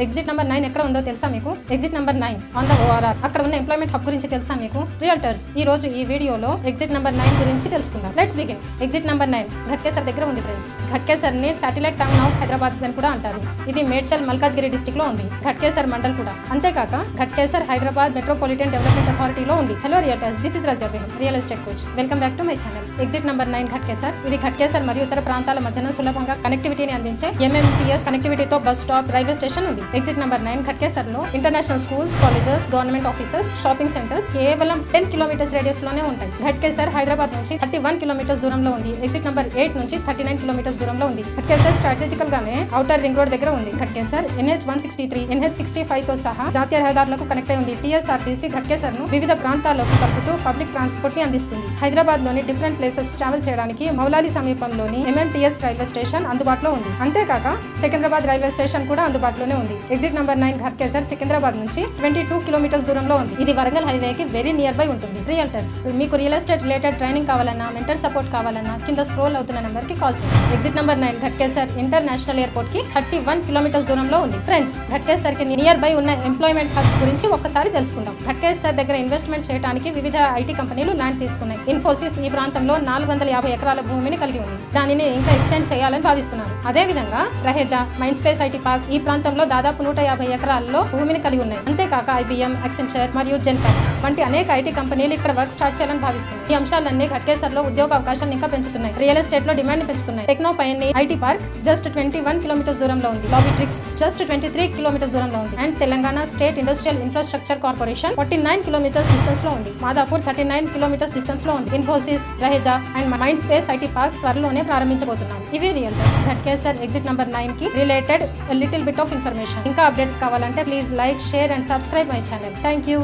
Exit number 9 ఎక్కడ ఉందో తెలుసా మీకు? Exit number 9 on the ORR. అక్కడ ఉన్న ఎంప్లాయ్మెంట్ హబ్ గురించి తెలుసా మీకు? రియల్టర్స్. ఈ రోజు ఈ వీడియోలో ఎగ్జిట్ నెంబర్ 9 గురించి తెలుసుకుందాం. Let's begin. Exit number 9 Ghatkesar దగ్గర ఉంది ఫ్రెండ్స్. ఘట్కేసర్ ని సాటిలైట్ టౌన్ ఆఫ్ హైదరాబాద్ అని కూడా అంటారు. ఇది మేడ్చల్ మల్కాజ్గిరి డిస్ట్రిక్ట్ లో ఉంది. ఘట్కేసర్ మండల్ కూడా. అంతేకాక ఘట్కేసర్ హైదరాబాద్ మెట్రోపాలిటన్ డెవలప్మెంట్ అథారిటీలో ఉంది. Hello realtors, this is Raza Begum, real estate coach. Welcome back to my channel. Exit number 9 Ghatkesar. ఇది ఘట్కేసర్ మరియు ఇతర ప్రాంతాల మధ్యన సులభంగా కనెక్టివిటీని అందించే ఎంఎంటీఎస్ కనెక్టివిటీతో బస్ స్టాప్, రైల్వే స్టేషన్ ఉంది. ఎగ్జిట్ నెంబర్ 9 ఘట్కేసర్ లో international schools, colleges, government offices, shopping centres కేవలం 10 కిలోమీటర్స్ రేడియస్ లోనే ఉంటాయి. ఘట్కేసర్ హైదరాబాద్ నుంచి 31 కిలోమీటర్స్ దూరంలో ఉంది. ఎగ్జిట్ నెంబర్ 8 నుంచి 39 కిలోమీటర్స్ దూరంలో ఉంది. ఘట్కేసర్ స్ట్రాటజికల్ గానే ఔటర్ రింగ్ రోడ్ దగ్గర ఉంది. ఘట్కేసర్ NH163, NH65 తో సహా జాతీయ రహదారులకు కనెక్ట్ అయి ఉంది. టీఎస్ఆర్టీసీ ఘట్కేసర్ ను వివిధ ప్రాంతాలకు కలుపుతూ పబ్లిక్ ట్రాన్స్పోర్ట్ ని అందిస్తుంది. హైదరాబాద్ లోని డిఫరెంట్ ప్లేసెస్ ట్రావెల్ చేయడానికి మౌలాలి సమీపంలోని MMTS రైల్వే స్టేషన్ అందుబాటులో ఉంది. అంతేకాక సికింద్రాబాద్ రైల్వే స్టేషన్ కూడా అందుబాటులోనే ఉంది. ఎగ్జిట్ నెంబర్ 9 ఘట్కేసర్ సికింద్రాబాద్ నుంచి 22 కిలోమీటర్స్ దూరంలో ఉంది. ఇది వరంగల్ హైవే కి వెరీ నియర్ బై ఉంటుంది. రియల్టర్స్, మీకు రియల్ ఎస్టేట్ రిలేటెడ్ ట్రైనింగ్ కావాలన్నా, మెంటర్ సపోర్ట్ కావాలన్నా కింద స్క్రోల్ అవుతున్న నెంబర్ కి కాల్ చేయండి. Exit number 9 Ghatkesar international airport కి 31 కిలోమీటర్స్ దూరంలో ఉంది. ఫ్రెండ్స్, ఘట్కేసర్ కి నియర్ బై ఉన్న ఎంప్లాయ్మెంట్ హబ్ గురించి ఒక్కసారి తెలుసుకుందాం. ఘట్కేసర్ దగ్గర ఇన్వెస్ట్మెంట్ చేయడానికి వివిధ ఐటీ కంపెనీలు ల్యాండ్ తీసుకున్నాయి. ఇన్ఫోసిస్ ఈ ప్రాంతంలో 450 ఎకరాల భూమిని కలిగి ఉంది. దానిని ఇంకా ఎక్స్టెండ్ చేయాలని భావిస్తున్నారు. అదే విధంగా Raheja, mind space IT parks ఈ ప్రాంతంలో దాదాపు 150 ఎకరాల్లో భూమిని కలిగి ఉన్నాయి. అంతేకాక IBM, Accenture మరియు Genpact వంటి అనేక ఐటీ కంపెనీలు ఇక్కడ వర్క్ స్టార్ట్ చేయాలని భావిస్తున్నాయి. ఈ అంశాలన్నీ ఘట్కేసర్ లో ఉద్యోగ అవకాశాలను ఇంకా పెంచుతున్నాయి. రియల్ ఎస్టేట్ లో డిమాండ్ ని పెంచుతున్నాయి. టెక్నో పైని ఐటీ పార్క్ జస్ట్ 21 కిలోమీటర్స్ దూరంలో ఉంది. లాబిట్రిక్స్ జస్ట్ 23 కిలోమీటర్స్ దూరంలో ఉంది. And Telangana state industrial infrastructure corporation 49 kilometres distance లో ఉంది. మాదాపూర్ 39 కిలోమీటర్స్ డిస్టెన్స్ లో ఉంది. Infosys, Raheja and mind space IT parks త్వరలోనే ప్రారంభించబోతున్నాం. ఇవి రియల్టర్స్ ఘట్కేసర్ ఎగ్జిట్ నెంబర్ 9 కి related little bit of information. ఇంకా అప్డేట్స్ కావాలంటే please like, share and subscribe my channel. Thank you.